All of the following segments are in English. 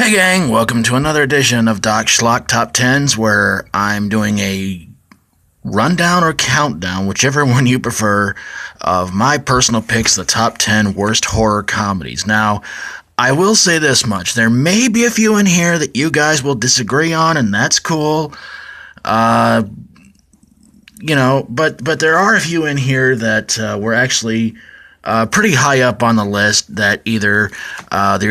Hey gang, welcome to another edition of Doc Schlock Top 10s, where I'm doing a rundown or countdown, whichever one you prefer, of my personal picks, the top 10 worst horror comedies. Now, I will say this much. There may be a few in here that you guys will disagree on, and that's cool. But there are a few in here that were actually pretty high up on the list. That they're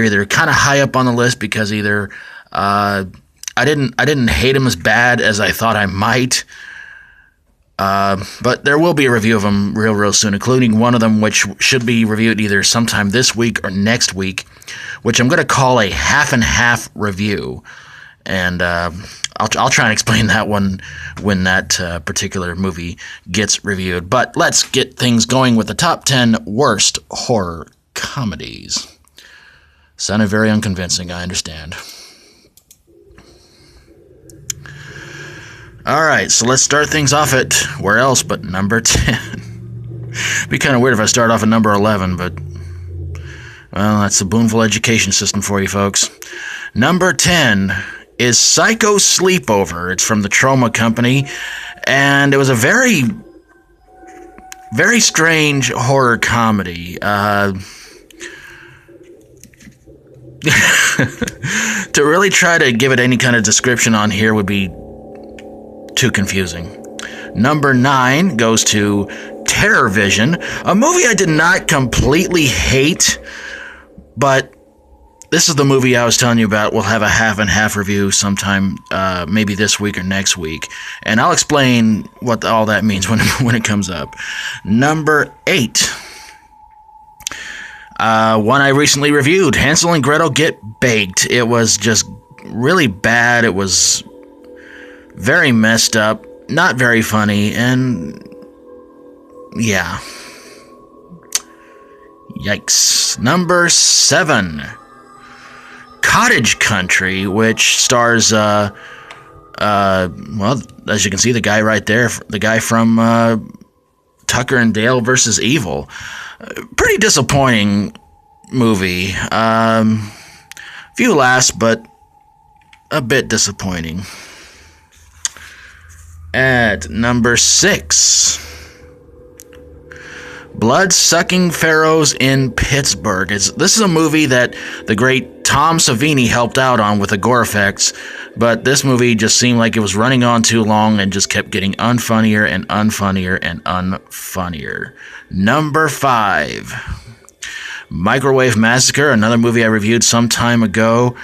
either kind of high up on the list because either I didn't hate them as bad as I thought I might. But there will be a review of them real soon, including one of them which should be reviewed either sometime this week or next week, which I'm going to call a half and half review. And I'll try and explain that one when that particular movie gets reviewed. But let's get things going with the top 10 worst horror comedies. Sounded very unconvincing, I understand. Alright, so let's start things off at where else but number 10. It'd be kind of weird if I start off at number 11, but well, that's the Boonville education system for you folks. Number 10 is Psycho Sleepover. It's from the Trauma Company, and it was a very, very strange horror comedy. To really try to give it any kind of description on here would be too confusing. Number 9 goes to Terror Vision, a movie I did not completely hate, but this is the movie I was telling you about. We'll have a half and half review sometime, maybe this week or next week, and I'll explain what all that means when it comes up. Number 8, one I recently reviewed, Hansel and Gretel Get Baked. It was just really bad. It was very messed up, not very funny, and yeah. Yikes. Number 7, Cottage Country, which stars, well, as you can see, the guy right there, the guy from Tucker and Dale versus Evil. Pretty disappointing movie. Few laughs, but a bit disappointing. At number 6, Blood-Sucking Pharaohs in Pittsburgh. This is a movie that the great Tom Savini helped out on with the gore effects, but this movie just seemed like it was running on too long and just kept getting unfunnier and unfunnier and unfunnier. Number 5, Microwave Massacre, another movie I reviewed some time ago.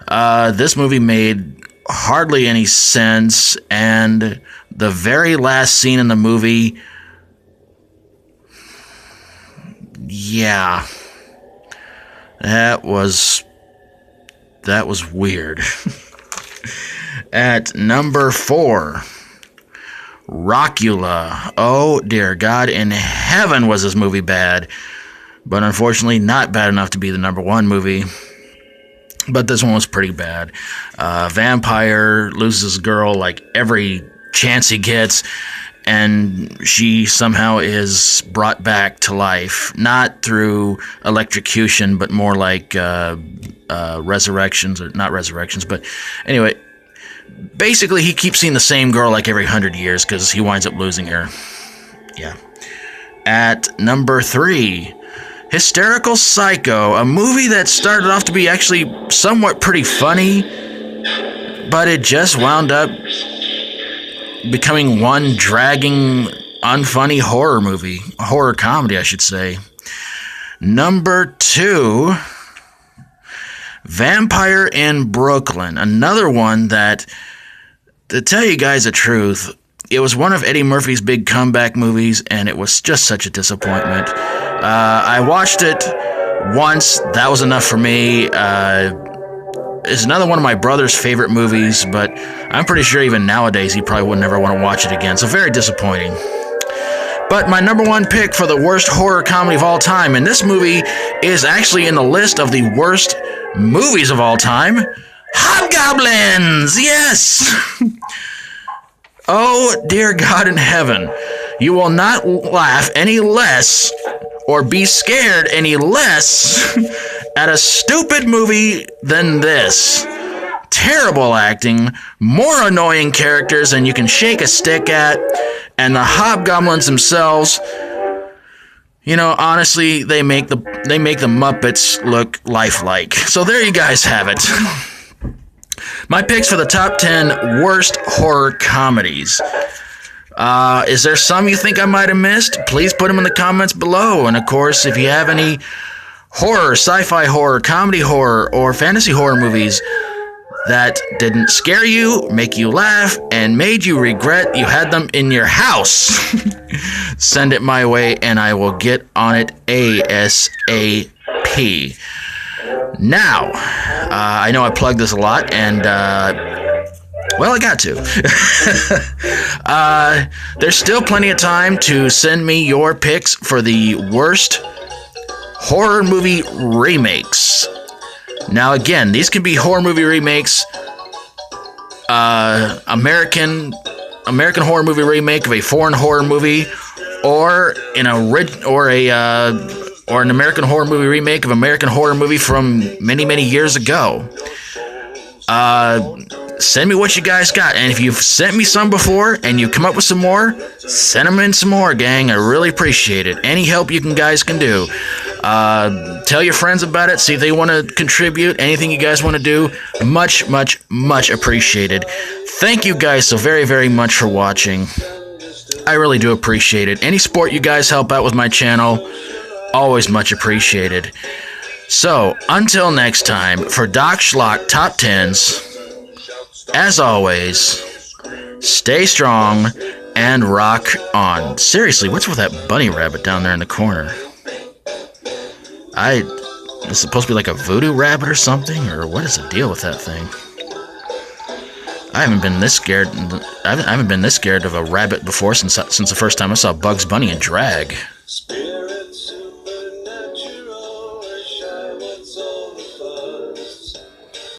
This movie made hardly any sense, and the very last scene in the movie, yeah, that was weird. At number 4, Rockula. Oh dear God in heaven, was this movie bad, but unfortunately not bad enough to be the number 1 movie. But this one was pretty bad. Vampire loses a girl like every chance he gets, and she somehow is brought back to life, not through electrocution, but more like resurrections, or not resurrections, but anyway, basically he keeps seeing the same girl like every 100 years because he winds up losing her. Yeah. At number 3, Hysterical Psycho, a movie that started off to be actually somewhat pretty funny, but it just wound up becoming one dragging, unfunny horror comedy, I should say. Number 2, Vampire in Brooklyn, another one that, to tell you guys the truth, it was one of Eddie Murphy's big comeback movies, and it was just such a disappointment. I watched it once. That was enough for me. It's another one of my brother's favorite movies, but I'm pretty sure even nowadays he probably would never want to watch it again, so very disappointing. But my number 1 pick for the worst horror comedy of all time, and this movie is actually in the list of the worst movies of all time, Hobgoblins! Yes! Oh, dear God in heaven. You will not laugh any less or be scared any less at a stupid movie than this. Terrible acting, more annoying characters than you can shake a stick at, and the hobgoblins themselves, you know, honestly, they make the Muppets look lifelike. So there you guys have it. My picks for the top 10 worst horror comedies. Is there some you think I might have missed? Please put them in the comments below. And of course, if you have any horror, sci-fi horror, comedy horror, or fantasy horror movies that didn't scare you, make you laugh, and made you regret you had them in your house, send it my way and I will get on it ASAP. Now, I know I plugged this a lot, and well, I got to. There's still plenty of time to send me your picks for the worst horror movie remakes. Now, again, these can be horror movie remakes, American horror movie remake of a foreign horror movie, or an American horror movie remake of American horror movie from many, many years ago. Send me what you guys got, and if you've sent me some before and you come up with some more, send them in some more, gang. I really appreciate it. Any help you guys can do. Tell your friends about it, see if they want to contribute, anything you guys want to do. Much, much, much appreciated. Thank you guys so very, very much for watching. I really do appreciate it. Any support you guys help out with my channel, always much appreciated. So, until next time, for Doc Schlock Top 10s, as always, stay strong and rock on. Seriously, what's with that bunny rabbit down there in the corner? It's supposed to be like a voodoo rabbit or something, or what is the deal with that thing? I haven't been this scared of a rabbit before since the first time I saw Bugs Bunny in drag.